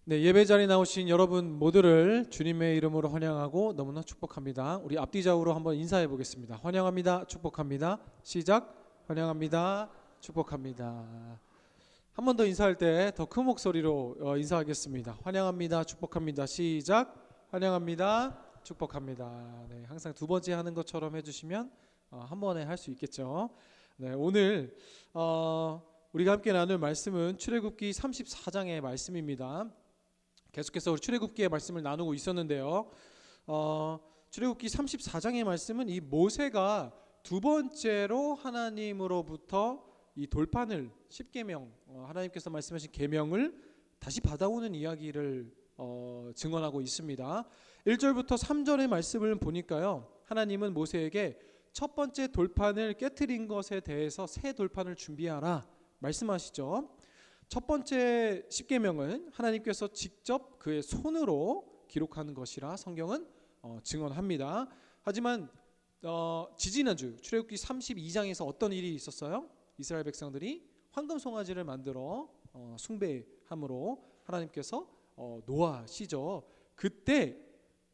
네, 예배 자리에 나오신 여러분 모두를 주님의 이름으로 환영하고 너무나 축복합니다. 우리 앞뒤 좌우로 한번 인사해 보겠습니다. 환영합니다. 축복합니다. 시작. 환영합니다. 축복합니다. 한 번 더 인사할 때 더 큰 목소리로 인사하겠습니다. 환영합니다. 축복합니다. 시작. 환영합니다. 축복합니다. 네, 항상 두 번째 하는 것처럼 해주시면 한 번에 할 수 있겠죠. 네, 오늘 우리가 함께 나눌 말씀은 출애굽기 34장의 말씀입니다. 계속해서 우리 출애굽기의 말씀을 나누고 있었는데요. 출애굽기 34장의 말씀은 이 모세가 두 번째로 하나님으로부터 이 돌판을 10계명 하나님께서 말씀하신 계명을 다시 받아오는 이야기를 증언하고 있습니다. 1절부터 3절의 말씀을 보니까요, 하나님은 모세에게 첫 번째 돌판을 깨트린 것에 대해서 새 돌판을 준비하라 말씀하시죠. 첫 번째 10계명은 하나님께서 직접 그의 손으로 기록하는 것이라 성경은 증언합니다. 하지만 지지난주 출애굽기 32장에서 어떤 일이 있었어요? 이스라엘 백성들이 황금 송아지를 만들어 숭배함으로 하나님께서 노하시죠. 그때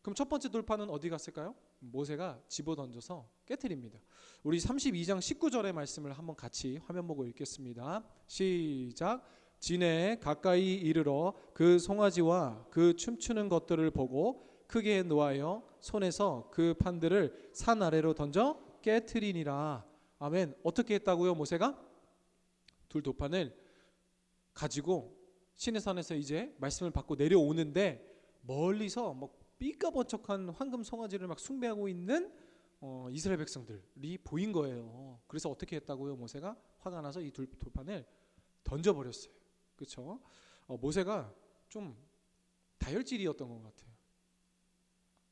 그럼 첫 번째 돌판은 어디 갔을까요? 모세가 집어던져서 깨트립니다. 우리 32장 19절의 말씀을 한번 같이 화면 보고 읽겠습니다. 시작. 진에 가까이 이르러 그 송아지와 그 춤추는 것들을 보고 크게 노하여 손에서 그 판들을 산 아래로 던져 깨트리니라. 아멘. 어떻게 했다고요? 모세가 둘 돌판을 가지고 시내산에서 이제 말씀을 받고 내려오는데 멀리서 뭐 삐까번쩍한 황금 송아지를 막 숭배하고 있는 이스라엘 백성들이 보인 거예요. 그래서 어떻게 했다고요? 모세가 화가 나서 이 둘 돌판을 던져버렸어요. 그렇죠? 모세가 좀 다혈질이었던 것 같아요.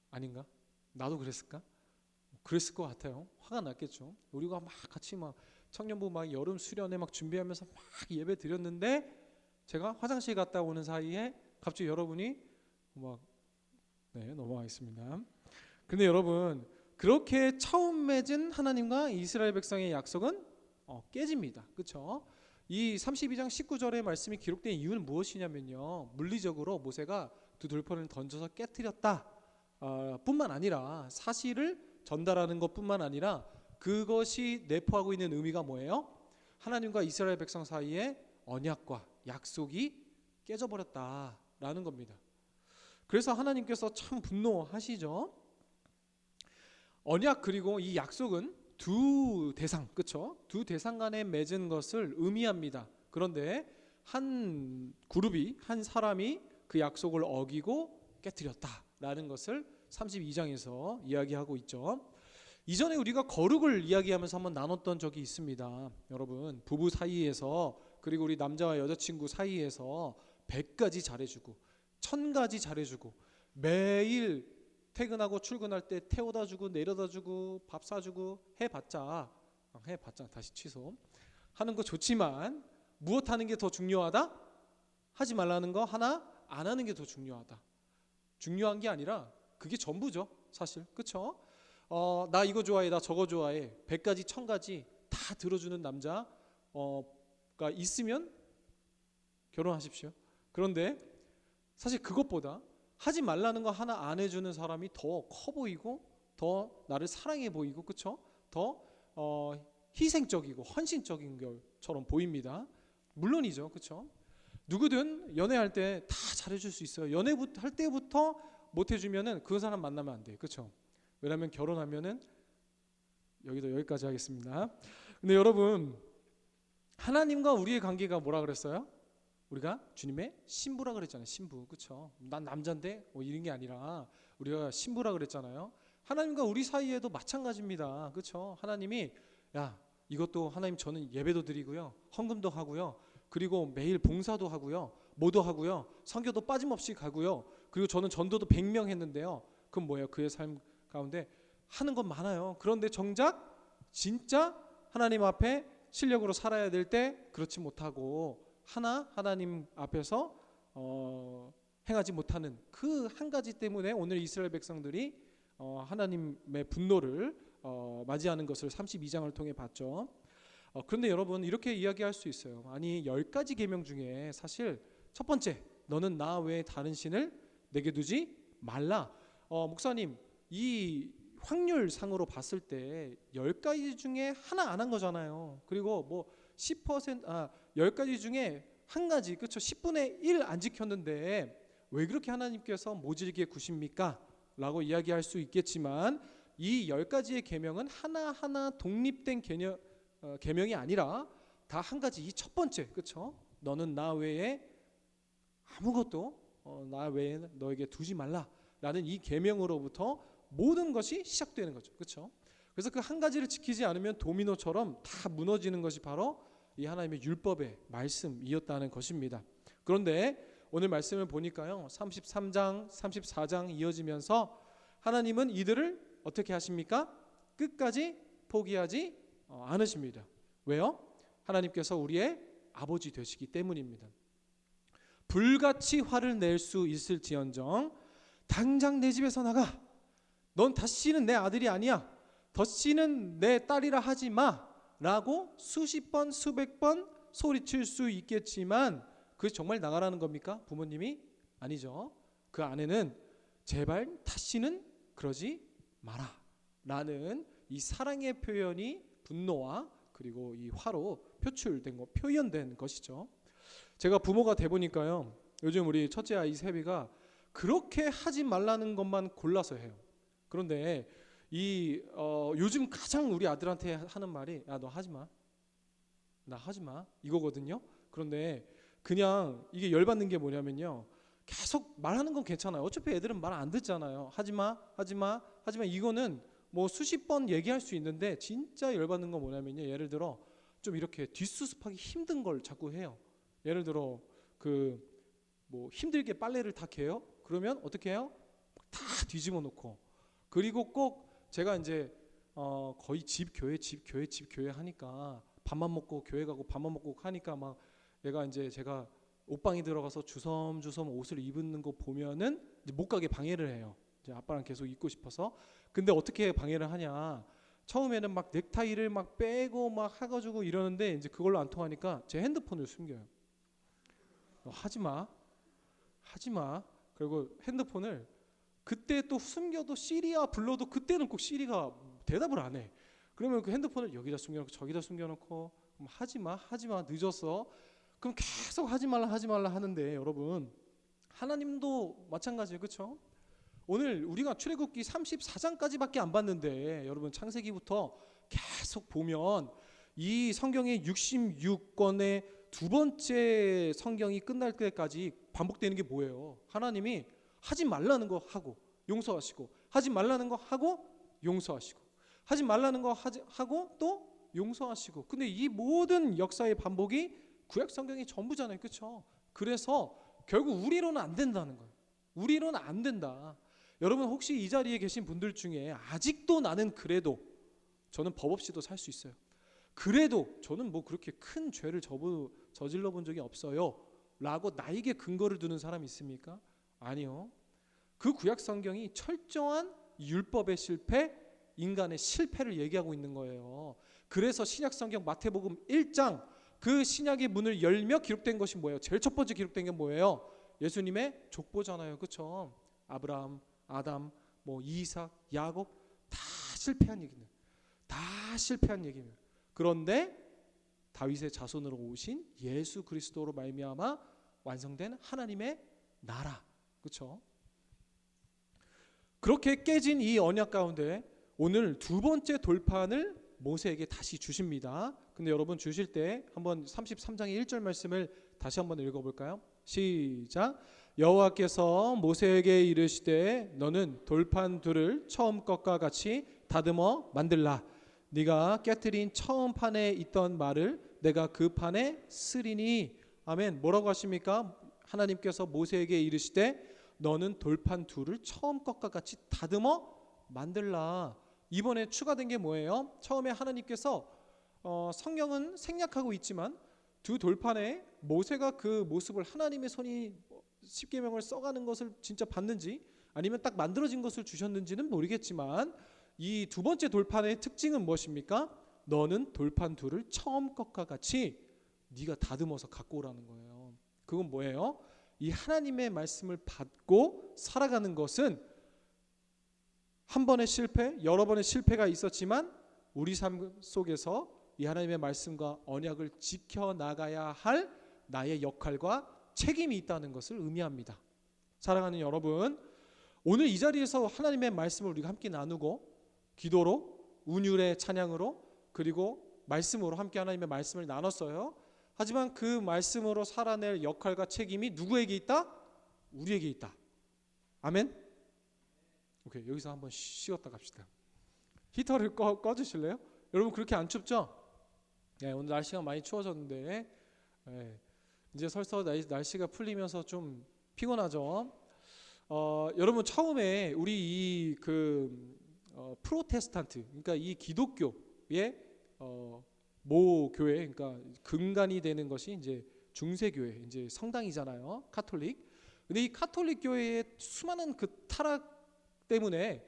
아닌가? 나도 그랬을까? 그랬을 것 같아요. 화가 났겠죠. 우리가 막 같이 막 청년부 막 여름 수련회 막 준비하면서 막 예배 드렸는데 제가 화장실 갔다 오는 사이에 갑자기 여러분이 막 넘어가겠습니다. 근데 여러분, 그렇게 처음 맺은 하나님과 이스라엘 백성의 약속은 깨집니다. 그렇죠? 이 32장 19절의 말씀이 기록된 이유는 무엇이냐면요, 물리적으로 모세가 두 돌판을 던져서 깨트렸다 뿐만 아니라, 사실을 전달하는 것뿐만 아니라 그것이 내포하고 있는 의미가 뭐예요? 하나님과 이스라엘 백성 사이에 언약과 약속이 깨져버렸다라는 겁니다. 그래서 하나님께서 참 분노하시죠. 언약 그리고 이 약속은 두 대상, 그렇죠? 두 대상 간에 맺은 것을 의미합니다. 그런데 한 그룹이, 한 사람이 그 약속을 어기고 깨트렸다라는 것을 32장에서 이야기하고 있죠. 이전에 우리가 거룩을 이야기하면서 한번 나눴던 적이 있습니다. 여러분, 부부 사이에서, 그리고 우리 남자와 여자친구 사이에서 100가지 잘해주고 1000가지 잘해주고 매일 퇴근하고 출근할 때 태워다주고 내려다주고 밥 사주고 해봤자 다시 취소 하는 거 좋지만, 무엇 하는 게 더 중요하다? 하지 말라는 거 하나 안 하는 게 더 중요하다. 중요한 게 아니라 그게 전부죠, 사실. 그렇죠? 나 이거 좋아해, 나 저거 좋아해, 100가지 1000가지 다 들어주는 남자가 있으면 결혼하십시오. 그런데 사실 그것보다 하지 말라는 거 하나 안 해주는 사람이 더 커 보이고 더 나를 사랑해 보이고, 그렇죠? 더 희생적이고 헌신적인 것처럼 보입니다. 물론이죠, 그렇죠? 누구든 연애할 때 다 잘해줄 수 있어요. 연애할 때부터 못 해주면은 그 사람 만나면 안 돼요, 그렇죠? 왜냐하면 결혼하면은 여기까지 하겠습니다. 근데 여러분, 하나님과 우리의 관계가 뭐라 그랬어요? 우리가 주님의 신부라 그랬잖아요. 신부, 그렇죠? 난 남자인데 이런 게 아니라 우리가 신부라 그랬잖아요. 하나님과 우리 사이에도 마찬가지입니다. 그렇죠? 하나님이 이것도 하나님, 저는 예배도 드리고요, 헌금도 하고요, 그리고 매일 봉사도 하고요, 뭐도 하고요, 선교도 빠짐없이 가고요, 그리고 저는 전도도 100명 했는데요. 그건 뭐예요? 그의 삶 가운데 하는 건 많아요. 그런데 정작 진짜 하나님 앞에 실력으로 살아야 될 때 그렇지 못하고 하나님 앞에서 행하지 못하는 그 한 가지 때문에 오늘 이스라엘 백성들이 하나님의 분노를 맞이하는 것을 32장을 통해 봤죠. 그런데 여러분, 이렇게 이야기할 수 있어요. 아니, 10가지 계명 중에 사실 첫 번째 너는 나 외에 다른 신을 내게 두지 말라. 목사님, 이 확률상으로 봤을 때 10가지 중에 하나 안 한 거잖아요. 그리고 뭐 10가지 중에 한 가지, 그렇죠? 10분의 1 안 지켰는데 왜 그렇게 하나님께서 모질게 구십니까? 라고 이야기할 수 있겠지만 이 10가지의 계명은 하나하나 독립된 계명이 아니라 다 한 가지, 이 첫 번째, 그렇죠? 너는 나 외에 아무것도 나 외에 너에게 두지 말라라는 이 계명으로부터 모든 것이 시작되는 거죠. 그렇죠? 그래서 그 한 가지를 지키지 않으면 도미노처럼 다 무너지는 것이 바로 이 하나님의 율법의 말씀이었다는 것입니다. 그런데 오늘 말씀을 보니까요, 33장, 34장 이어지면서 하나님은 이들을 어떻게 하십니까? 끝까지 포기하지 않으십니다. 왜요? 하나님께서 우리의 아버지 되시기 때문입니다. 불같이 화를 낼 수 있을지언정 당장 내 집에서 나가. 넌 다시는 내 아들이 아니야. 다시는 내 딸이라 하지 마. 라고 수십 번, 수백 번 소리칠 수 있겠지만 그게 정말 나가라는 겁니까? 부모님이? 아니죠. 그 안에는 제발 다시는 그러지 마라 라는 이 사랑의 표현이 분노와 그리고 이 화로 표현된 것이죠. 제가 부모가 돼 보니까요, 요즘 우리 첫째 아이 세비가 그렇게 하지 말라는 것만 골라서 해요. 그런데 요즘 가장 우리 아들한테 하는 말이 야, 너 하지 마. 나 하지 마. 이거거든요. 그런데 그냥 이게 열받는 게 뭐냐면요, 계속 말하는 건 괜찮아요. 어차피 애들은 말 안 듣잖아요. 하지 마, 하지 마, 하지 마. 이거는 뭐 수십 번 얘기할 수 있는데 진짜 열받는 건 뭐냐면요, 예를 들어 좀 이렇게 뒷수습하기 힘든 걸 자꾸 해요. 예를 들어 뭐 힘들게 빨래를 다 개요. 그러면 어떻게 해요? 다 뒤집어 놓고. 그리고 꼭 제가 이제 거의 집 교회 하니까 밥만 먹고 교회 가고 밥만 먹고 하니까 막 제가 옷방에 들어가서 주섬주섬 옷을 입는 거 보면은 이제 못 가게 방해를 해요. 이제 아빠랑 계속 입고 싶어서. 근데 어떻게 방해를 하냐? 처음에는 막 넥타이를 막 빼고 막 해가지고 이러는데 이제 그걸로 안 통하니까 제 핸드폰을 숨겨요. 하지 마. 그리고 핸드폰을 그때 또 숨겨도 시리아 불러도 그때는 꼭 시리가 대답을 안 해. 그러면 그 핸드폰을 여기다 숨겨놓고 저기다 숨겨놓고 하지 마 늦었어. 그럼 계속 하지 말라 하는데 여러분, 하나님도 마찬가지예요. 그렇죠? 오늘 우리가 출애굽기 34장까지밖에 안 봤는데 여러분, 창세기부터 계속 보면 이 성경의 66권의 두 번째 성경이 끝날 때까지 반복되는 게 뭐예요? 하나님이 하지 말라는 거 하고 용서하시고, 하지 말라는 거 하고 용서하시고, 하지 말라는 거 하고 또 용서하시고. 근데 이 모든 역사의 반복이 구약 성경이 전부잖아요. 그렇죠? 그래서 결국 우리로는 안 된다는 거예요. 우리로는 안 된다. 여러분, 혹시 이 자리에 계신 분들 중에 아직도 나는 그래도 저는 법 없이도 살 수 있어요, 그래도 저는 뭐 그렇게 큰 죄를 저질러 본 적이 없어요 라고 나에게 근거를 두는 사람이 있습니까? 아니요. 그 구약 성경이 철저한 율법의 실패, 인간의 실패를 얘기하고 있는 거예요. 그래서 신약 성경 마태복음 1장, 그 신약의 문을 열며 기록된 것이 뭐예요? 제일 첫 번째 기록된 게 뭐예요? 예수님의 족보잖아요. 그렇죠? 아브라함, 아담, 뭐 이삭, 야곱, 다 실패한 얘기입니다. 다 실패한 얘기입니다. 그런데 다윗의 자손으로 오신 예수 그리스도로 말미암아 완성된 하나님의 나라. 그렇죠? 그렇게 깨진 이 언약 가운데 오늘 두 번째 돌판을 모세에게 다시 주십니다. 근데 여러분, 주실 때 한번 33장의 1절 말씀을 다시 한번 읽어볼까요? 시작. 여호와께서 모세에게 이르시되 너는 돌판 둘을 처음 것과 같이 다듬어 만들라. 네가 깨트린 처음 판에 있던 말을 내가 그 판에 쓰리니. 아멘. 뭐라고 하십니까? 하나님께서 모세에게 이르시되 너는 돌판 둘을 처음 것과 같이 다듬어 만들라. 이번에 추가된 게 뭐예요? 처음에 하나님께서 성경은 생략하고 있지만 두 돌판에 모세가 그 모습을, 하나님의 손이 십계명을 써가는 것을 진짜 봤는지 아니면 딱 만들어진 것을 주셨는지는 모르겠지만 이 두 번째 돌판의 특징은 무엇입니까? 너는 돌판 둘을 처음 것과 같이 네가 다듬어서 갖고 오라는 거예요. 그건 뭐예요? 이 하나님의 말씀을 받고 살아가는 것은 한 번의 실패, 여러 번의 실패가 있었지만 우리 삶 속에서 이 하나님의 말씀과 언약을 지켜나가야 할 나의 역할과 책임이 있다는 것을 의미합니다. 사랑하는 여러분, 오늘 이 자리에서 하나님의 말씀을 우리가 함께 나누고 기도로, 운율의 찬양으로, 그리고 말씀으로 함께 하나님의 말씀을 나눴어요. 하지만 그 말씀으로 살아낼 역할과 책임이 누구에게 있다? 우리에게 있다. 아멘? 오케이, 여기서 한번 쉬었다 갑시다. 히터를 꺼주실래요? 여러분 그렇게 안 춥죠? 네, 오늘 날씨가 많이 추워졌는데 이제 설서 날씨가 풀리면서 좀 피곤하죠. 여러분 처음에 우리 이 프로테스탄트, 그러니까 이 기독교의 모 교회, 그러니까 근간이 되는 것이 이제 중세교회, 이제 성당이잖아요, 카톨릭. 근데 이 카톨릭 교회의 수많은 그 타락 때문에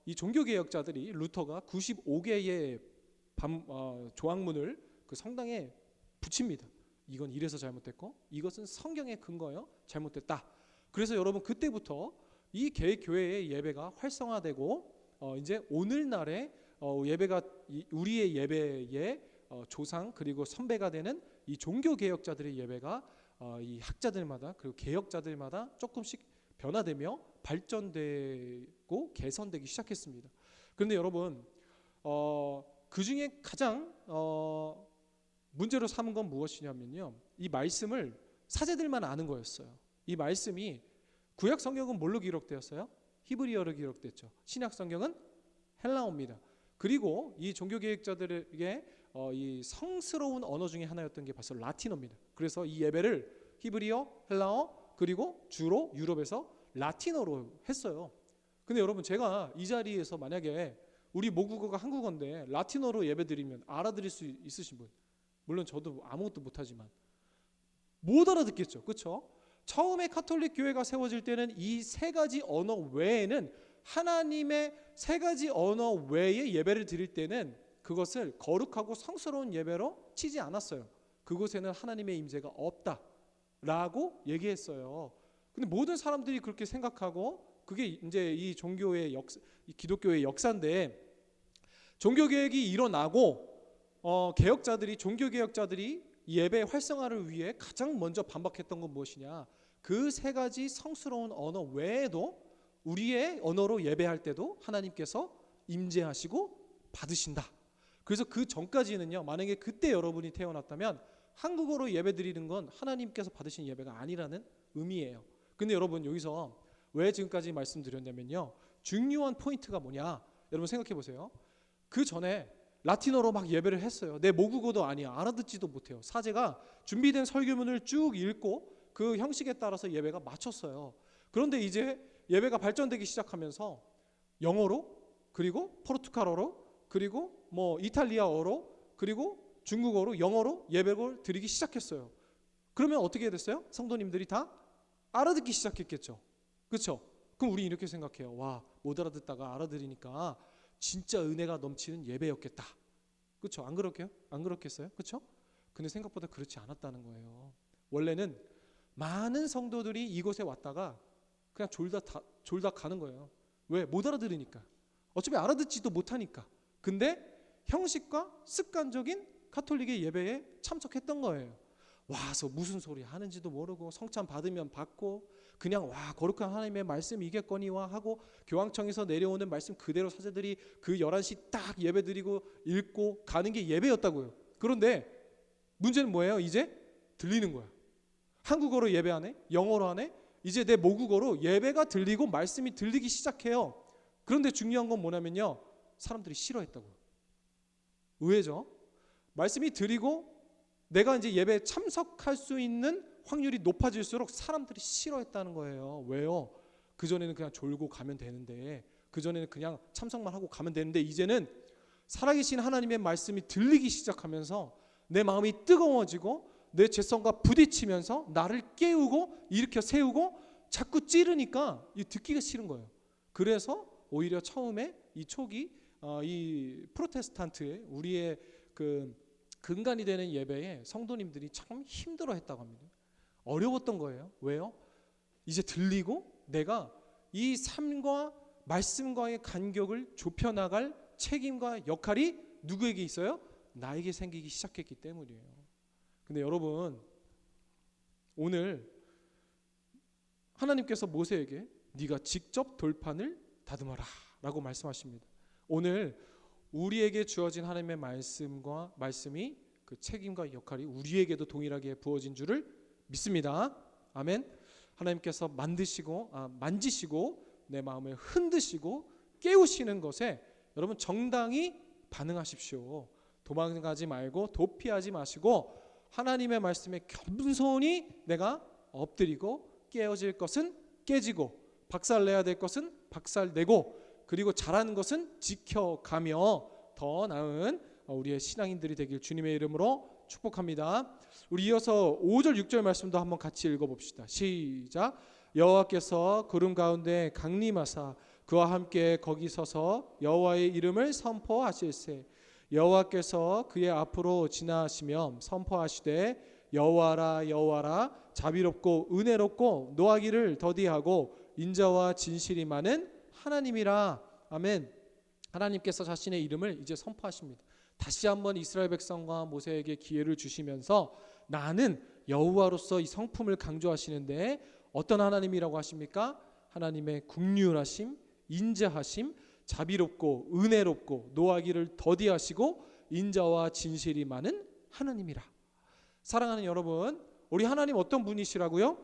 이 종교개혁자들이 루터가 95개의 조항문을 그 성당에 붙입니다. 이건 이래서 잘못됐고 이것은 성경의 근거요, 잘못됐다. 그래서 여러분 그때부터 이 교회의 예배가 활성화되고 이제 오늘날의 예배가 우리의 예배의 조상 그리고 선배가 되는 이 종교개혁자들의 예배가 이 학자들마다 그리고 개혁자들마다 조금씩 변화되며 발전되고 개선되기 시작했습니다. 그런데 여러분 그 중에 가장 문제로 삼은 건 무엇이냐면요, 이 말씀을 사제들만 아는 거였어요. 이 말씀이 구약 성경은 뭘로 기록되었어요? 히브리어로 기록됐죠. 신약 성경은 헬라어입니다. 그리고 이 종교개혁자들에게 이 성스러운 언어 중에 하나였던 게 바로 라틴어입니다. 그래서 이 예배를 히브리어, 헬라어, 그리고 주로 유럽에서 라틴어로 했어요. 근데 여러분 제가 이 자리에서 만약에 우리 모국어가 한국어인데 라틴어로 예배드리면 알아들을 수 있으신 분, 물론 저도 아무것도 못하지만 못 알아듣겠죠, 그렇죠? 처음에 카톨릭 교회가 세워질 때는 이 세 가지 언어 외에는, 하나님의 세 가지 언어 외에 예배를 드릴 때는 그것을 거룩하고 성스러운 예배로 치지 않았어요. 그곳에는 하나님의 임재가 없다라고 얘기했어요. 근데 모든 사람들이 그렇게 생각하고, 그게 이제 이 종교의 이 기독교의 역사인데, 종교개혁이 일어나고 개혁자들이, 종교개혁자들이 예배 활성화를 위해 가장 먼저 반박했던 건 무엇이냐? 그 세 가지 성스러운 언어 외에도 우리의 언어로 예배할 때도 하나님께서 임재하시고 받으신다. 그래서 그 전까지는요, 만약에 그때 여러분이 태어났다면 한국어로 예배드리는 건 하나님께서 받으신 예배가 아니라는 의미예요. 근데 여러분 여기서 왜 지금까지 말씀드렸냐면요, 중요한 포인트가 뭐냐, 여러분 생각해 보세요. 그 전에 라틴어로 막 예배를 했어요. 내 모국어도 아니야, 알아듣지도 못해요. 사제가 준비된 설교문을 쭉 읽고 그 형식에 따라서 예배가 마쳤어요. 그런데 이제 예배가 발전되기 시작하면서 영어로, 그리고 포르투갈어로, 그리고 뭐 이탈리아어로, 그리고 중국어로, 영어로 예배를 드리기 시작했어요. 그러면 어떻게 됐어요? 성도님들이 다 알아듣기 시작했겠죠. 그렇죠? 그럼 우리 이렇게 생각해요. 와, 못 알아듣다가 알아들으니까 진짜 은혜가 넘치는 예배였겠다. 그렇죠? 안 그렇게요? 안 그렇겠어요? 그렇죠? 근데 생각보다 그렇지 않았다는 거예요. 원래는 많은 성도들이 이곳에 왔다가 그냥 졸다 가는 거예요. 왜? 못 알아들으니까. 어차피 알아듣지도 못하니까. 근데 형식과 습관적인 카톨릭의 예배에 참석했던 거예요. 와서 무슨 소리 하는지도 모르고 성찬 받으면 받고 그냥 와, 거룩한 하나님의 말씀 이겠거니와 하고 교황청에서 내려오는 말씀 그대로 사제들이 그 11시 딱 예배 드리고 읽고 가는 게 예배였다고요. 그런데 문제는 뭐예요? 이제 들리는 거야. 한국어로 예배하네, 영어로 하네, 이제 내 모국어로 예배가 들리고 말씀이 들리기 시작해요. 그런데 중요한 건 뭐냐면요, 사람들이 싫어했다고요. 의외죠? 말씀이 들리고 내가 이제 예배에 참석할 수 있는 확률이 높아질수록 사람들이 싫어했다는 거예요. 왜요? 그전에는 그냥 졸고 가면 되는데, 그전에는 그냥 참석만 하고 가면 되는데, 이제는 살아계신 하나님의 말씀이 들리기 시작하면서 내 마음이 뜨거워지고 내 죄성과 부딪히면서 나를 깨우고 일으켜 세우고 자꾸 찌르니까 듣기가 싫은 거예요. 그래서 오히려 처음에 이 초기 이 프로테스탄트의 우리의 그 근간이 되는 예배에 성도님들이 참 힘들어했다고 합니다. 어려웠던 거예요. 왜요? 이제 들리고 내가 이 삶과 말씀과의 간격을 좁혀나갈 책임과 역할이 누구에게 있어요? 나에게 생기기 시작했기 때문이에요. 근데 여러분, 오늘 하나님께서 모세에게 네가 직접 돌판을 다듬어라 라고 말씀하십니다. 오늘 우리에게 주어진 하나님의 말씀이 그 책임과 역할이 우리에게도 동일하게 부어진 줄을 믿습니다. 아멘. 하나님께서 만지시고 내 마음을 흔드시고 깨우시는 것에 여러분 정당히 반응하십시오. 도망가지 말고 도피하지 마시고 하나님의 말씀에 겸손히 내가 엎드리고 깨어질 것은 깨지고 박살내야 될 것은 박살내고 그리고 잘하는 것은 지켜가며 더 나은 우리의 신앙인들이 되길 주님의 이름으로 축복합니다. 우리 이어서 5절 6절 말씀도 한번 같이 읽어봅시다. 시작. 여호와께서 구름 가운데 강림하사 그와 함께 거기 서서 여호와의 이름을 선포하실세 여호와께서 그의 앞으로 지나시며 선포하시되 여호와라 여호와라 자비롭고 은혜롭고 노하기를 더디하고 인자와 진실이 많은 하나님이라. 아멘. 하나님께서 자신의 이름을 이제 선포하십니다. 다시 한번 이스라엘 백성과 모세에게 기회를 주시면서 나는 여호와로서 이 성품을 강조하시는데 어떤 하나님이라고 하십니까? 하나님의 긍휼하심, 인자하심, 자비롭고 은혜롭고 노하기를 더디하시고 인자와 진실이 많은 하나님이라. 사랑하는 여러분, 우리 하나님 어떤 분이시라고요?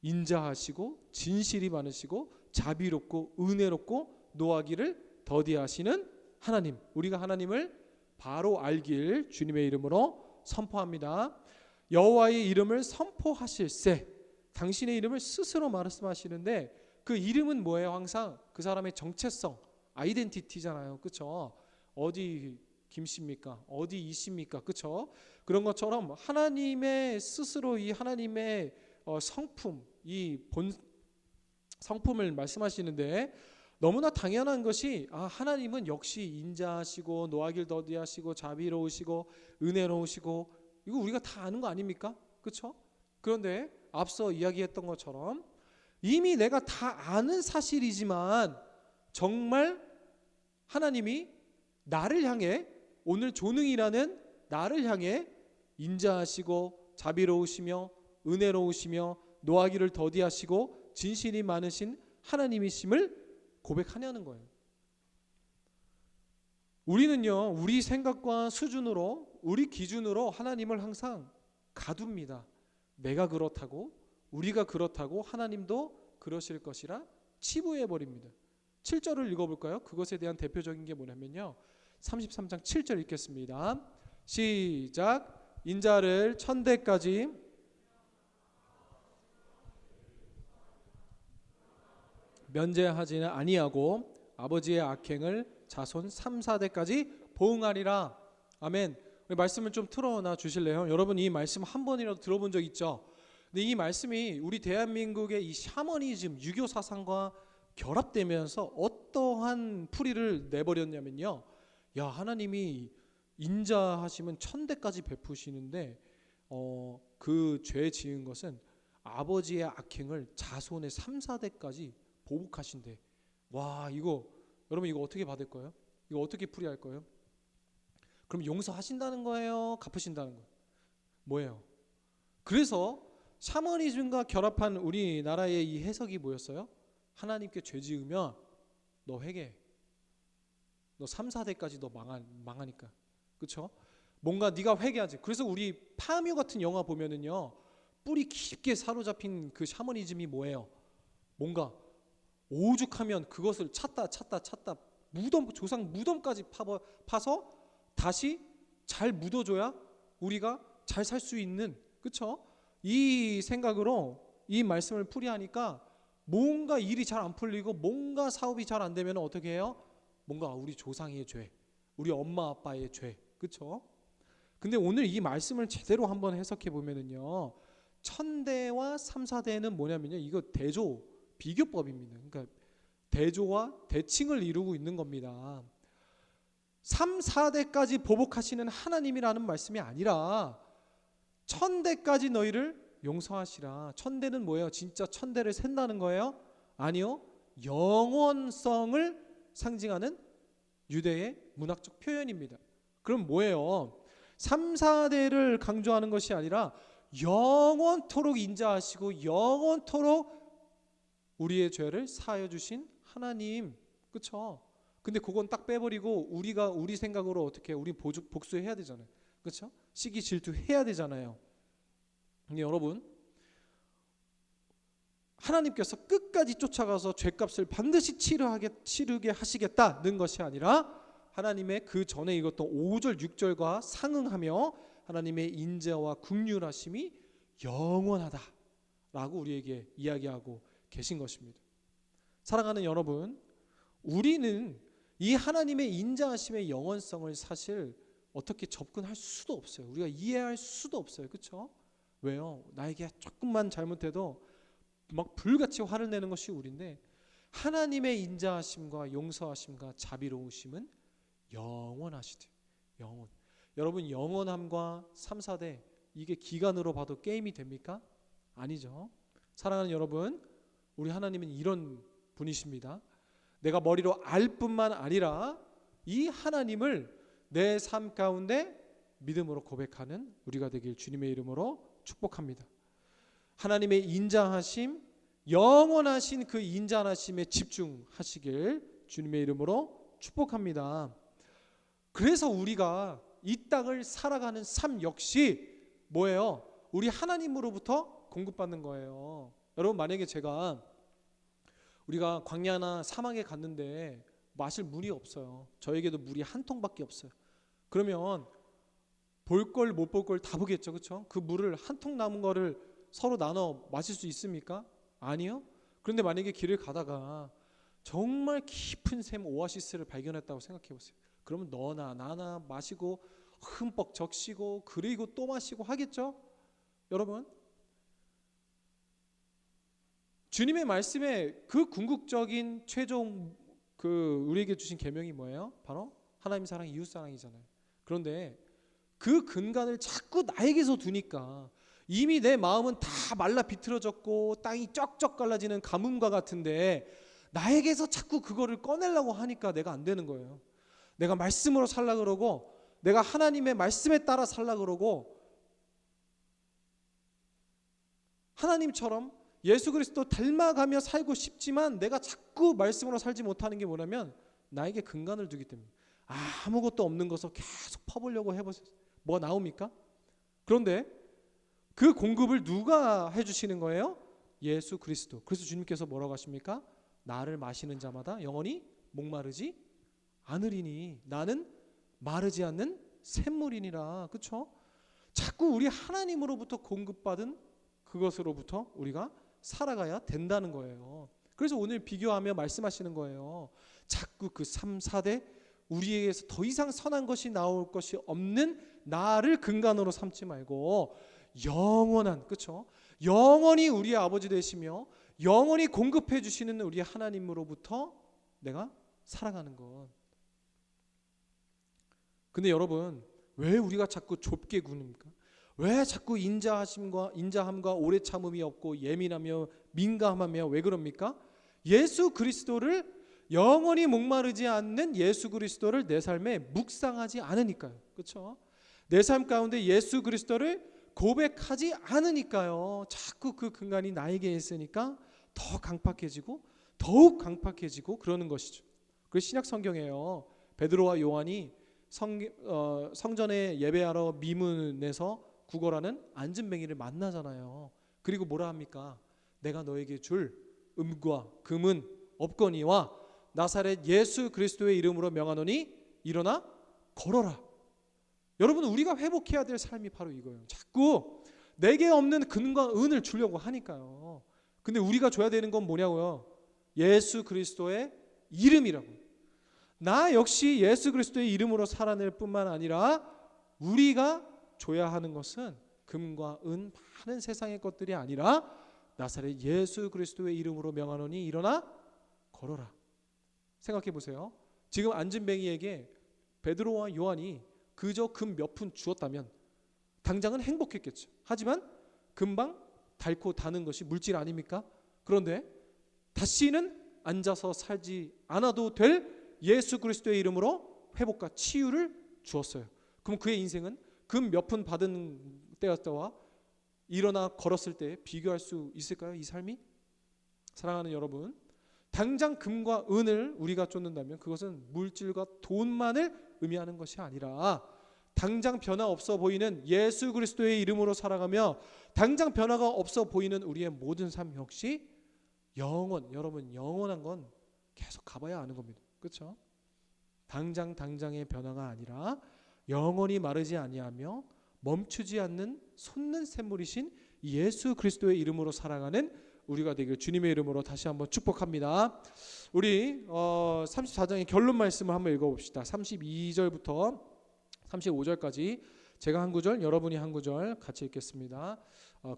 인자하시고 진실이 많으시고 자비롭고 은혜롭고 노하기를 더디하시는 하나님. 우리가 하나님을 바로 알길 주님의 이름으로 선포합니다. 여호와의 이름을 선포하실세. 당신의 이름을 스스로 말씀하시는데 그 이름은 뭐예요? 항상 그 사람의 정체성, 아이덴티티잖아요. 그렇죠? 어디 김씨입니까? 어디 이씨입니까? 그렇죠? 그런 것처럼 하나님의 스스로 이 하나님의 성품, 이 본 성품을 말씀하시는데 너무나 당연한 것이 하나님은 역시 인자하시고 노하기를 더디하시고 자비로우시고 은혜로우시고 이거 우리가 다 아는 거 아닙니까? 그렇죠? 그런데 앞서 이야기했던 것처럼 이미 내가 다 아는 사실이지만 정말 하나님이 나를 향해 오늘 조능이라는 나를 향해 인자하시고 자비로우시며 은혜로우시며 노하기를 더디하시고 진실이 많으신 하나님이심을 고백하냐는 거예요. 우리는요, 우리 생각과 수준으로, 우리 기준으로 하나님을 항상 가둡니다. 내가 그렇다고, 우리가 그렇다고 하나님도 그러실 것이라 치부해 버립니다. 7절을 읽어볼까요? 그것에 대한 대표적인 게 뭐냐면요, 33장 7절 읽겠습니다. 시작. 인자를 천대까지 면제하지는 아니하고 아버지의 악행을 자손 3, 4대까지 보응하리라. 아멘. 말씀을 좀 틀어놔 주실래요? 여러분 이 말씀 한 번이라도 들어본 적 있죠? 근데 이 말씀이 우리 대한민국의 이 샤머니즘, 유교 사상과 결합되면서 어떠한 풀이를 내버렸냐면요, 야, 하나님이 인자하시면 천대까지 베푸시는데 그 죄 지은 것은 아버지의 악행을 자손의 3, 4대까지 보복하신대. 와, 이거 여러분 이거 어떻게 받을 거예요? 이거 어떻게 풀이할 거예요? 그럼 용서하신다는 거예요? 갚으신다는 거예요? 뭐예요? 그래서 샤머니즘과 결합한 우리나라의 이 해석이 뭐였어요? 하나님께 죄 지으면 너 회개해. 너 3, 4대까지 너 망하니까. 그렇죠? 뭔가 네가 회개하지. 그래서 우리 파묘 같은 영화 보면은요, 뿌리 깊게 사로잡힌 그 샤머니즘이 뭐예요? 뭔가 오죽하면 그것을 찾다 무덤, 조상 무덤까지 파서 다시 잘 묻어줘야 우리가 잘 살 수 있는, 그렇죠? 이 생각으로 이 말씀을 풀이하니까 뭔가 일이 잘 안 풀리고 뭔가 사업이 잘 안 되면 어떻게 해요? 뭔가 우리 조상의 죄, 우리 엄마 아빠의 죄, 그렇죠? 근데 오늘 이 말씀을 제대로 한번 해석해 보면은요, 천대와 3, 4대는 뭐냐면요, 이거 대조 비교법입니다. 그러니까 대조와 대칭을 이루고 있는 겁니다. 3, 4대까지 보복하시는 하나님이라는 말씀이 아니라 천대까지 너희를 용서하시라. 천대는 뭐예요? 진짜 천대를 샌다는 거예요? 아니요. 영원성을 상징하는 유대의 문학적 표현입니다. 그럼 뭐예요? 3, 4대를 강조하는 것이 아니라 영원토록 인자하시고 영원토록 우리의 죄를 사하여 주신 하나님. 그렇죠? 근데 그건 딱 빼버리고 우리가 우리 생각으로 어떻게 우리 복수해야 되잖아요. 그렇죠? 시기 질투해야 되잖아요. 근데 여러분, 하나님께서 끝까지 쫓아가서 죄값을 반드시 치르게 하시겠다는 것이 아니라 하나님의 그 전에 읽었던 5절 6절과 상응하며 하나님의 인자와 긍휼하심이 영원하다라고 우리에게 이야기하고 계신 것입니다. 사랑하는 여러분, 우리는 이 하나님의 인자하심의 영원성을 사실 어떻게 접근할 수도 없어요. 우리가 이해할 수도 없어요. 그렇죠? 왜요? 나에게 조금만 잘못해도 막 불같이 화를 내는 것이 우리인데, 하나님의 인자하심과 용서하심과 자비로우심은 영원하시대. 영원. 여러분, 영원함과 3, 4대 이게 기간으로 봐도 게임이 됩니까? 아니죠. 사랑하는 여러분, 우리 하나님은 이런 분이십니다. 내가 머리로 알 뿐만 아니라 이 하나님을 내 삶 가운데 믿음으로 고백하는 우리가 되길 주님의 이름으로 축복합니다. 하나님의 인자하심, 영원하신 그 인자하심에 집중하시길 주님의 이름으로 축복합니다. 그래서 우리가 이 땅을 살아가는 삶 역시 뭐예요? 우리 하나님으로부터 공급받는 거예요. 여러분, 만약에 우리가 광야나 사막에 갔는데 마실 물이 없어요. 저에게도 물이 한 통밖에 없어요. 그러면 볼 걸 못 볼 걸 다 보겠죠. 그렇죠? 그 물을 한 통 남은 거를 서로 나눠 마실 수 있습니까? 아니요. 그런데 만약에 길을 가다가 정말 깊은 샘 오아시스를 발견했다고 생각해 보세요. 그러면 너나 나나 마시고 흠뻑 적시고 그리고 또 마시고 하겠죠? 여러분, 주님의 말씀에 그 궁극적인 최종 우리에게 주신 계명이 뭐예요? 바로 하나님 사랑, 이웃 사랑이잖아요. 그런데 그 근간을 자꾸 나에게서 두니까 이미 내 마음은 다 말라 비틀어졌고 땅이 쩍쩍 갈라지는 가뭄과 같은데 나에게서 자꾸 그거를 꺼내려고 하니까 내가 안 되는 거예요. 내가 말씀으로 살라 그러고 내가 하나님의 말씀에 따라 살라 그러고 하나님처럼 예수 그리스도 닮아가며 살고 싶지만 내가 자꾸 말씀으로 살지 못하는 게 뭐냐면 나에게 근간을 두기 때문에 아무것도 없는 것을 계속 퍼보려고 해보세요. 뭐가 나옵니까? 그런데 그 공급을 누가 해주시는 거예요? 예수 그리스도. 그래서 주님께서 뭐라고 하십니까? 나를 마시는 자마다 영원히 목마르지 않으리니 나는 마르지 않는 샘물이니라. 그렇죠? 자꾸 우리 하나님으로부터 공급받은 그것으로부터 우리가 살아가야 된다는 거예요. 그래서 오늘 비교하며 말씀하시는 거예요. 자꾸 그 3, 4대 우리에게서 더 이상 선한 것이 나올 것이 없는 나를 근간으로 삼지 말고 영원한, 그렇죠? 영원히 우리의 아버지 되시며 영원히 공급해 주시는 우리 하나님으로부터 내가 살아가는 것. 근데 여러분, 왜 우리가 자꾸 좁게 구닙니까? 왜 자꾸 인자함과 오래 참음이 없고 예민하며 민감하며 왜 그럽니까? 예수 그리스도를 영원히 목마르지 않는 예수 그리스도를 내 삶에 묵상하지 않으니까요. 그렇죠? 내 삶 가운데 예수 그리스도를 고백하지 않으니까요. 자꾸 그 근간이 나에게 있으니까 더 강팍해지고 더욱 강팍해지고 그러는 것이죠. 그 신약 성경에요. 베드로와 요한이 성전에 예배하러 미문에서 구걸하는 안진뱅이를 만나잖아요. 그리고 뭐라 합니까? 내가 너에게 줄 음과 금은 없거니와 나사렛 예수 그리스도의 이름으로 명하노니 일어나 걸어라. 여러분, 우리가 회복해야 될 삶이 바로 이거예요. 자꾸 내게 없는 근과 은을 주려고 하니까요. 근데 우리가 줘야 되는 건 뭐냐고요? 예수 그리스도의 이름이라고. 나 역시 예수 그리스도의 이름으로 살아낼 뿐만 아니라 우리가 줘야 하는 것은 금과 은 많은 세상의 것들이 아니라 나사렛 예수 그리스도의 이름으로 명하노니 일어나 걸어라. 생각해 보세요. 지금 안진뱅이에게 베드로와 요한이 그저 금 몇 푼 주었다면 당장은 행복했겠죠. 하지만 금방 닳고 다는 것이 물질 아닙니까? 그런데 다시는 앉아서 살지 않아도 될 예수 그리스도의 이름으로 회복과 치유를 주었어요. 그럼 그의 인생은 금 몇 푼 받은 때와 일어나 걸었을 때 비교할 수 있을까요? 이 삶이? 사랑하는 여러분, 당장 금과 은을 우리가 쫓는다면 그것은 물질과 돈만을 의미하는 것이 아니라 당장 변화 없어 보이는 예수 그리스도의 이름으로 살아가며 당장 변화가 없어 보이는 우리의 모든 삶 역시 여러분 영원한 건 계속 가봐야 아는 겁니다. 그렇죠? 당장의 변화가 아니라 영원히 마르지 아니하며 멈추지 않는 솟는 샘물이신 예수 그리스도의 이름으로 살아가는 우리가 되길 주님의 이름으로 다시 한번 축복합니다. 우리 34장의 결론 말씀을 한번 읽어봅시다. 32절부터 35절까지 제가 한 구절, 여러분이 한 구절 같이 읽겠습니다.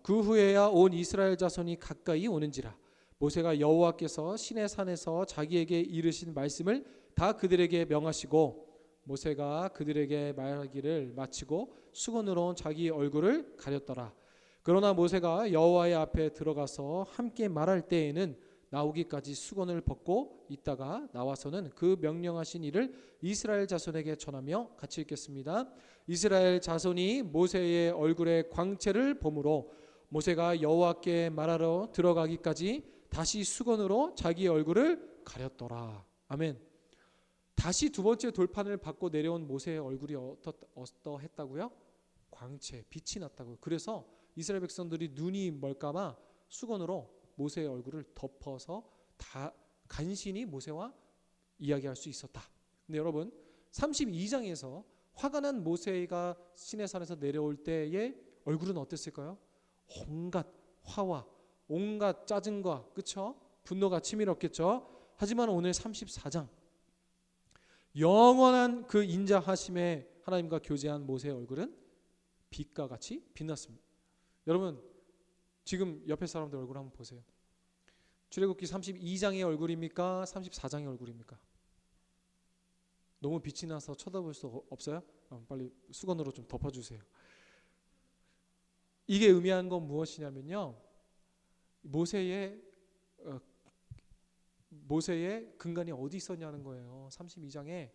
그 후에야 온 이스라엘 자손이 가까이 오는지라 모세가 여호와께서 시내 산에서 자기에게 이르신 말씀을 다 그들에게 명하시고 모세가 그들에게 말하기를 마치고 수건으로 자기 얼굴을 가렸더라. 그러나 모세가 여호와의 앞에 들어가서 함께 말할 때에는 나오기까지 수건을 벗고 있다가 나와서는 그 명령하신 일을 이스라엘 자손에게 전하며 같이 읽겠습니다. 이스라엘 자손이 모세의 얼굴에 광채를 보므로 모세가 여호와께 말하러 들어가기까지 다시 수건으로 자기 얼굴을 가렸더라. 아멘. 다시 두 번째 돌판을 받고 내려온 모세의 얼굴이 어떠했다고요? 광채, 빛이 났다고요. 그래서 이스라엘 백성들이 눈이 멀까봐 수건으로 모세의 얼굴을 덮어서 다 간신히 모세와 이야기할 수 있었다. 근데 여러분 32장에서 화가 난 모세가 시내산에서 내려올 때의 얼굴은 어땠을까요? 온갖 화와 온갖 짜증과 그쵸? 분노가 치밀었겠죠. 하지만 오늘 34장 영원한 그 인자하심의 하나님과 교제한 모세의 얼굴은 빛과 같이 빛났습니다. 여러분 지금 옆에 사람들 얼굴 한번 보세요. 출애굽기 32장의 얼굴입니까? 34장의 얼굴입니까? 너무 빛이 나서 쳐다볼 수 없어요? 빨리 수건으로 좀 덮어주세요. 이게 의미하는 건 무엇이냐면요, 모세의 근간이 어디 있었냐는 거예요. 32장에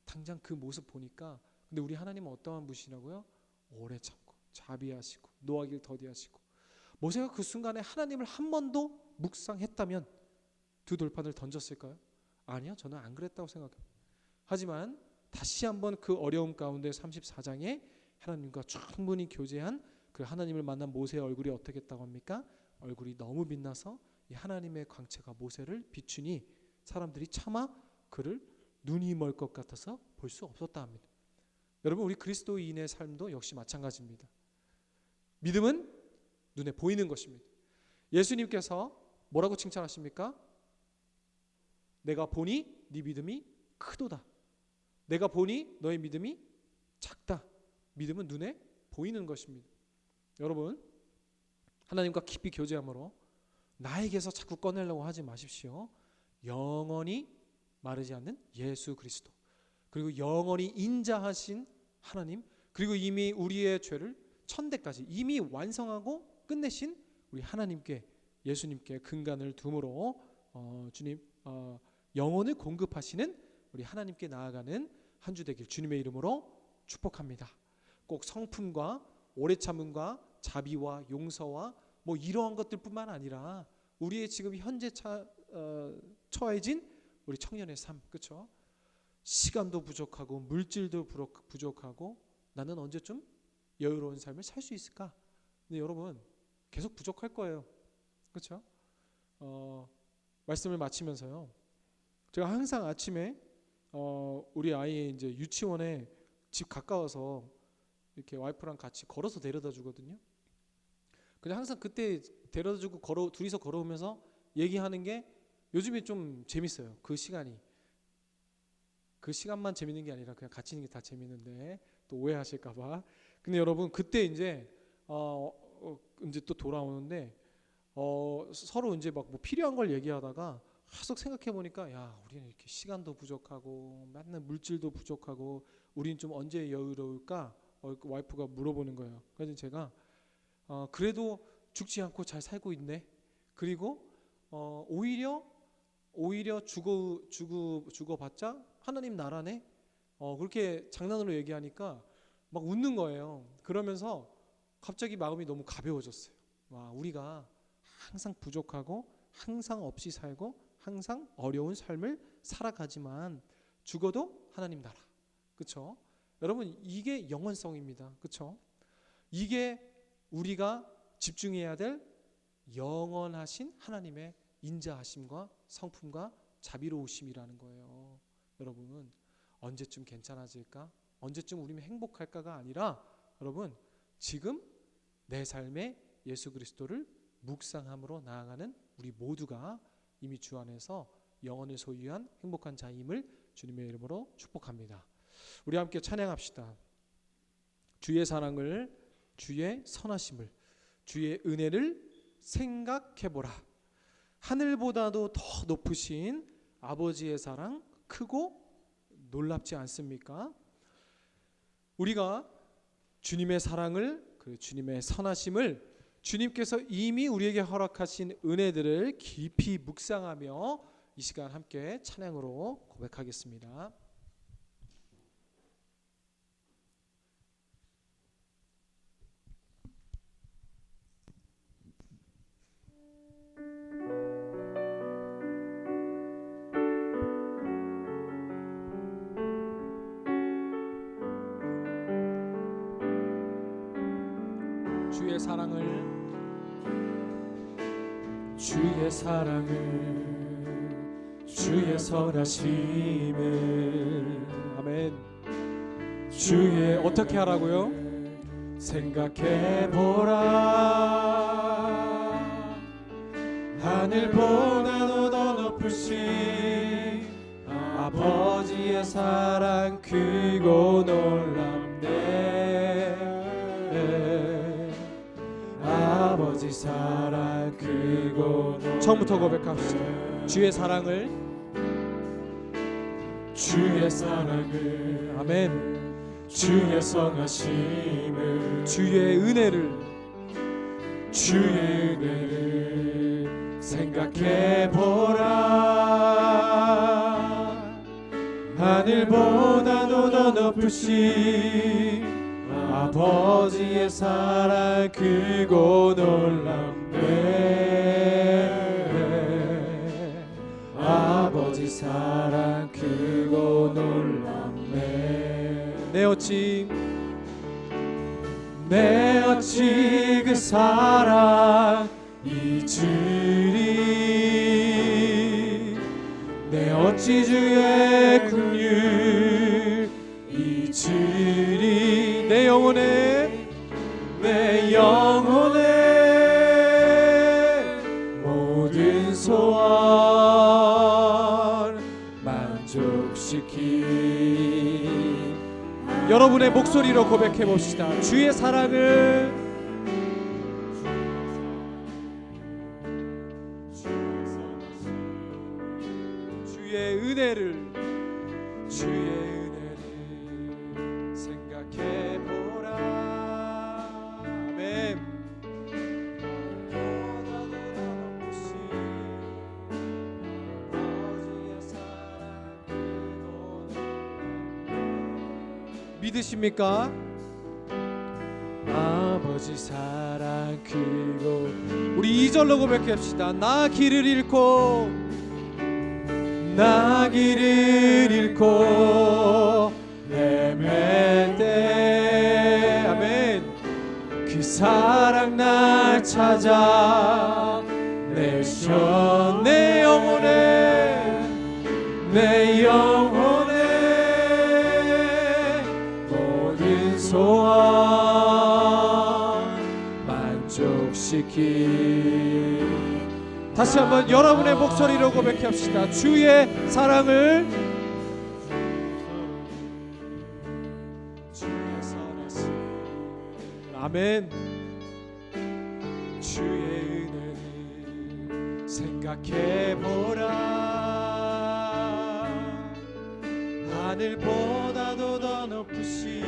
당장 그 모습 보니까. 근데 우리 하나님은 어떠한 분이시라고요? 오래 참고 자비하시고 노하기를 더디하시고. 모세가 그 순간에 하나님을 한 번도 묵상했다면 두 돌판을 던졌을까요? 아니요, 저는 안 그랬다고 생각합니다. 하지만 다시 한번 그 어려움 가운데 34장에 하나님과 충분히 교제한 그 하나님을 만난 모세의 얼굴이 어떻게 했다고 합니까? 얼굴이 너무 빛나서 이 하나님의 광채가 모세를 비추니 사람들이 차마 그를 눈이 멀 것 같아서 볼 수 없었다 합니다. 여러분 우리 그리스도인의 삶도 역시 마찬가지입니다. 믿음은 눈에 보이는 것입니다. 예수님께서 뭐라고 칭찬하십니까? 내가 보니 네 믿음이 크도다. 내가 보니 너의 믿음이 작다. 믿음은 눈에 보이는 것입니다. 여러분 하나님과 깊이 교제함으로 나에게서 자꾸 꺼내려고 하지 마십시오. 영원히 마르지 않는 예수 그리스도, 그리고 영원히 인자하신 하나님, 그리고 이미 우리의 죄를 천대까지 이미 완성하고 끝내신 우리 하나님께, 예수님께 근간을 둠으로 주님 영혼을 공급하시는 우리 하나님께 나아가는 한 주 되길 주님의 이름으로 축복합니다. 꼭 성품과 오래 참음과 자비와 용서와 뭐 이러한 것들뿐만 아니라 우리의 지금 현재 처해진 우리 청년의 삶, 그렇죠? 시간도 부족하고 물질도 부족하고 나는 언제쯤 여유로운 삶을 살 수 있을까? 근데 여러분 계속 부족할 거예요, 그렇죠? 말씀을 마치면서요, 제가 항상 아침에 우리 아이 이제 유치원에 집 가까워서 이렇게 와이프랑 같이 걸어서 데려다 주거든요. 근데 항상 그때 데려다 주고 둘이서 걸어오면서 얘기하는 게 요즘에 좀 재밌어요. 그 시간만 재밌는 게 아니라 그냥 같이 있는 게 다 재밌는데 또 오해하실까봐. 근데 여러분 그때 이제 이제 또 돌아오는데 서로 이제 막 뭐 필요한 걸 얘기하다가 계속 생각해 보니까 야, 우리는 이렇게 시간도 부족하고 맨날 물질도 부족하고 우리는 좀 언제 여유로울까? 와이프가 물어보는 거예요. 그래서 제가 그래도 죽지 않고 잘 살고 있네. 그리고 오히려 죽어봤자 하나님 나라네. 그렇게 장난으로 얘기하니까 막 웃는 거예요. 그러면서 갑자기 마음이 너무 가벼워졌어요. 와, 우리가 항상 부족하고 항상 없이 살고 항상 어려운 삶을 살아가지만 죽어도 하나님 나라. 그렇죠? 여러분, 이게 영원성입니다. 그렇죠? 이게 우리가 집중해야 될 영원하신 하나님의 인자하심과 성품과 자비로우심이라는 거예요. 여러분, 언제쯤 괜찮아질까? 언제쯤 우리는 행복할까가 아니라 여러분, 지금 내 삶에 예수 그리스도를 묵상함으로 나아가는 우리 모두가 이미 주 안에서 영원을 소유한 행복한 자임을 주님의 이름으로 축복합니다. 우리 함께 찬양합시다. 주의 사랑을, 주의 선하심을, 주의 은혜를 생각해보라. 하늘보다도 더 높으신 아버지의 사랑 크고 놀랍지 않습니까? 우리가 주님의 사랑을, 그 주님의 선하심을, 주님께서 이미 우리에게 허락하신 은혜들을 깊이 묵상하며 이 시간 함께 찬양으로 고백하겠습니다. 주의 사랑을, 주의 사랑을, 주의 선하심을, 아멘. 주의 어떻게 하라고요? 생각해보라. 하늘보다도 더 높으신 아버지의 사랑 크고 놀랍네. 아버지 사랑 크고 처음부터 고백합시다. 주의 사랑을, 주의 사랑을, 아멘. 주의 선하심을, 주의 은혜를, 주의 은혜를 생각해보라. 하늘보다도 더 높으신 아버지의 사랑 크고 놀랍네. 아버지 사랑 크고 놀랍네. 내 어찌 그 사랑 잊으리. 내 어찌 주의 긍휼 잊으리. 내 영혼의 모든 소원 만족시키. 여러분의 목소리로 고백해 봅시다. 주의 사랑을, 주의 은혜를, 주의 은혜를 생각해보라. 아멘. 믿으십니까? 아버지 사랑 크고. 우리 2절로 고백합시다. 나 길을 잃고 헤맬 때, 아멘. 그 사랑 날 찾아 내셔. 내 영혼의 모든 소원 만족시키. 다시 한번 여러분의 목소리로 고백합시다. 주의 사랑을, 주의 선하심, 아멘. 주의 은혜를 생각해보라. 하늘보다도 더 높으신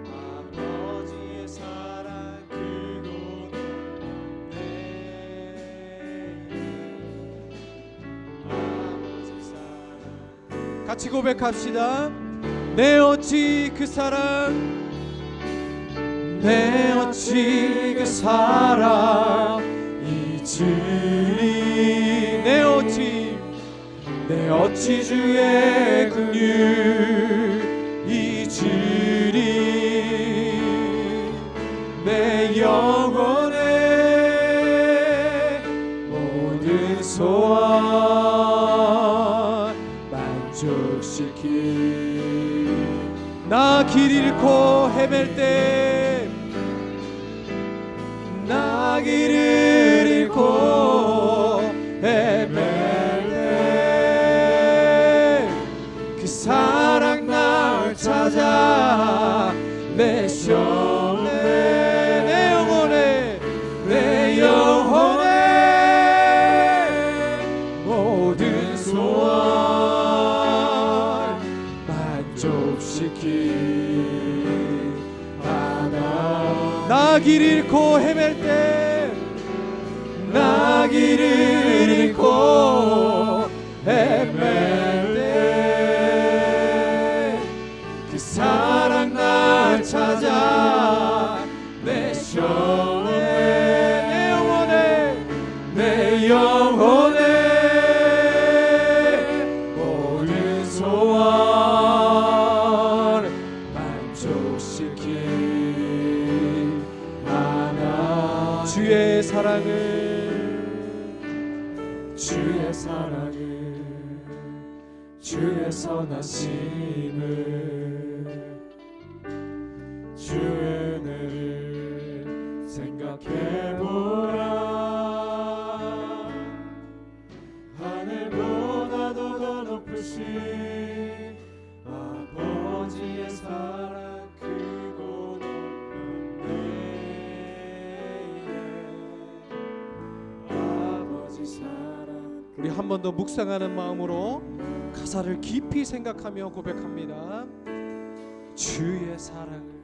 아버지의 사랑 크고 같이 고백합시다. 내 어찌 그 사랑, 내 어찌 그 사랑 잊으리. 내 어찌 주의 긍휼 잊으리. 내 영혼의 모든 소원 만족시키. 나 길 잃고 헤맬 때, 나 길을 잃고 헤맬 때 그 사랑 날 찾아 내 시험에. 내 영혼의 모든 소원 만족시키. 나 길 잃고 헤맬 때, 나 길을 잃고 헤맬 때 그 사랑 날 찾아 내 시험에. 내 영혼의 모든 소원 만족시키. 주의 사랑을 주의 선하심을 주의 은혜를 생각해보라. 하늘보다도 더 높으신 아버지의 사랑 크고 높은데 우리 한 번 더 묵상하는 마음으로 가사를 깊이 생각하며 고백합니다. 주의 사랑을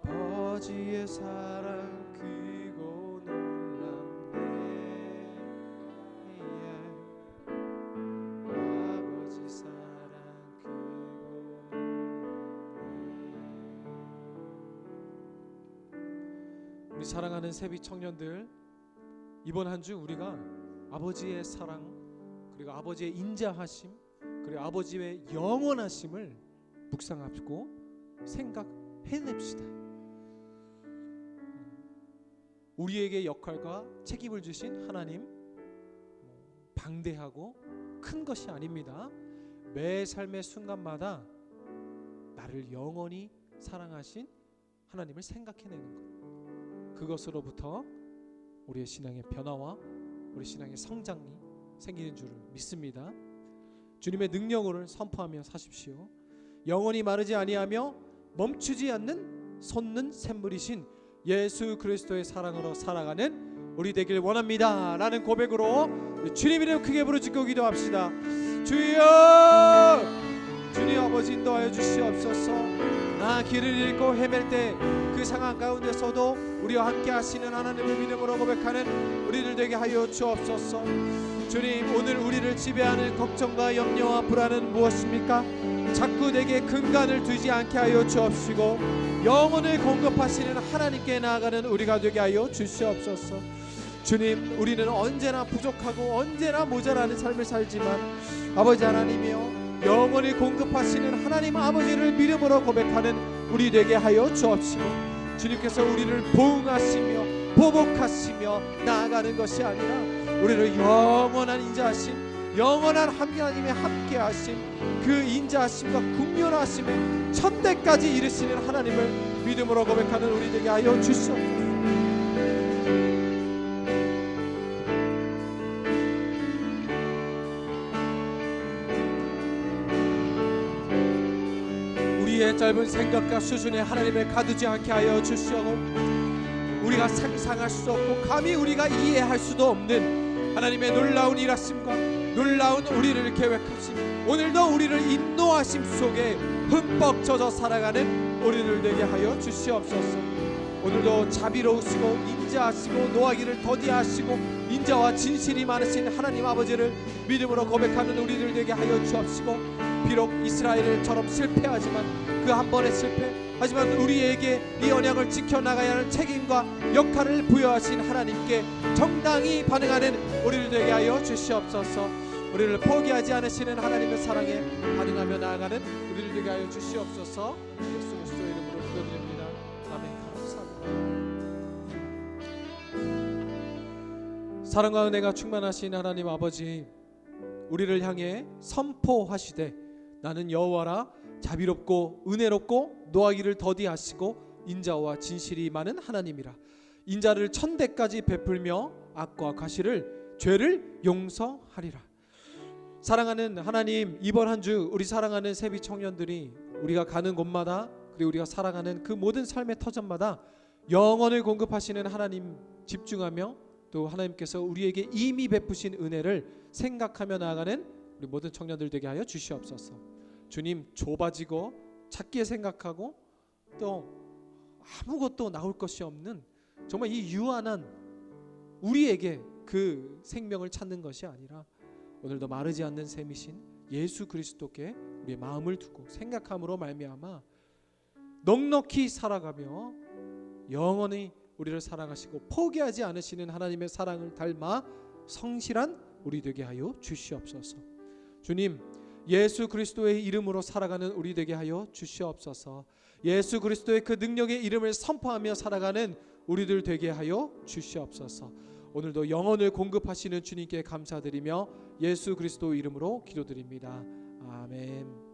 아버지의 사랑 크고 놀랍네. 아버지 사랑 크고 놀랍네. 우리 사랑하는 세비 청년들, 이번 한 주 우리가 아버지의 사랑, 그리고 아버지의 인자하심, 그리고 아버지의 영원하심을 묵상하고 생각해냅시다. 우리에게 역할과 책임을 주신 하나님, 방대하고 큰 것이 아닙니다. 매 삶의 순간마다 나를 영원히 사랑하신 하나님을 생각해내는 것, 그것으로부터 우리의 신앙의 변화와 우리 신앙의 성장이 생기는 줄을 믿습니다. 주님의 능력을 선포하며 사십시오. 영원히 마르지 아니하며 멈추지 않는 솟는 샘물이신 예수 그리스도의 사랑으로 살아가는 우리 되길 원합니다 라는 고백으로 주님 이름 크게 부르짖고 기도합시다. 주여, 주님 아버지 인도하여 주시옵소서. 나 길을 잃고 헤맬 때 그 상황 가운데서도 우리와 함께 하시는 하나님을 믿음으로 고백하는 우리들 되게 하여 주옵소서. 주님, 오늘 우리를 지배하는 걱정과 염려와 불안은 무엇입니까? 자꾸 내게 근간을 두지 않게 하여 주옵시고 영혼을 공급하시는 하나님께 나아가는 우리가 되게 하여 주시옵소서. 주님, 우리는 언제나 부족하고 언제나 모자라는 삶을 살지만 아버지 하나님이여, 영혼을 공급하시는 하나님 아버지를 믿음으로 고백하는 우리 되게 하여 주옵시고, 주님께서 우리를 보응하시며 보복하시며 나아가는 것이 아니라 우리를 영원한 인자하심, 영원한 하나님의 함께하심, 그 인자하심과 국률하심의 천대까지 이르시는 하나님을 믿음으로 고백하는 우리 되게 하여 주시옵소서. 우리의 짧은 생각과 수준에 하나님을 가두지 않게 하여 주시옵고, 우리가 상상할 수 없고 감히 우리가 이해할 수도 없는 하나님의 놀라운 일하심과 놀라운 우리를 계획하심, 오늘도 우리를 인도하심 속에 흠뻑 젖어 살아가는 우리들 되게 하여 주시옵소서. 오늘도 자비로우시고 인자하시고 노하기를 더디하시고 인자와 진실이 많으신 하나님 아버지를 믿음으로 고백하는 우리들 되게 하여 주옵시고, 비록 이스라엘처럼 실패하지만 그 한 번의 실패, 하지만 우리에게 이 언약을 지켜나가야 하는 책임과 역할을 부여하신 하나님께 정당히 반응하는 우리를 되게 하여 주시옵소서. 우리를 포기하지 않으시는 하나님의 사랑에 반응하며 나아가는 우리를 되게 하여 주시옵소서. 예수 그리스도의 이름으로 기도드립니다. 아멘. 감사합니다. 사랑과 은혜가 충만하신 하나님 아버지, 우리를 향해 선포하시되 나는 여호와라, 자비롭고 은혜롭고 노하기를 더디하시고 인자와 진실이 많은 하나님이라. 인자를 천대까지 베풀며 악과 과실을 죄를 용서하리라. 사랑하는 하나님, 이번 한 주 우리 사랑하는 세비 청년들이 우리가 가는 곳마다, 그리고 우리가 살아가는 그 모든 삶의 터전마다 영혼을 공급하시는 하나님 집중하며, 또 하나님께서 우리에게 이미 베푸신 은혜를 생각하며 나아가는 우리 모든 청년들 되게 하여 주시옵소서. 주님, 좁아지고 작게 생각하고 또 아무것도 나올 것이 없는 정말 이 유한한 우리에게 그 생명을 찾는 것이 아니라 오늘도 마르지 않는 샘이신 예수 그리스도께 우리의 마음을 두고 생각함으로 말미암아 넉넉히 살아가며 영원히 우리를 사랑하시고 포기하지 않으시는 하나님의 사랑을 닮아 성실한 우리 되게 하여 주시옵소서. 주님, 예수 그리스도의 이름으로 살아가는 우리 되게 하여 주시옵소서. 예수 그리스도의 그 능력의 이름을 선포하며 살아가는 우리들 되게 하여 주시옵소서. 오늘도 영혼을 공급하시는 주님께 감사드리며 예수 그리스도 이름으로 기도드립니다. 아멘.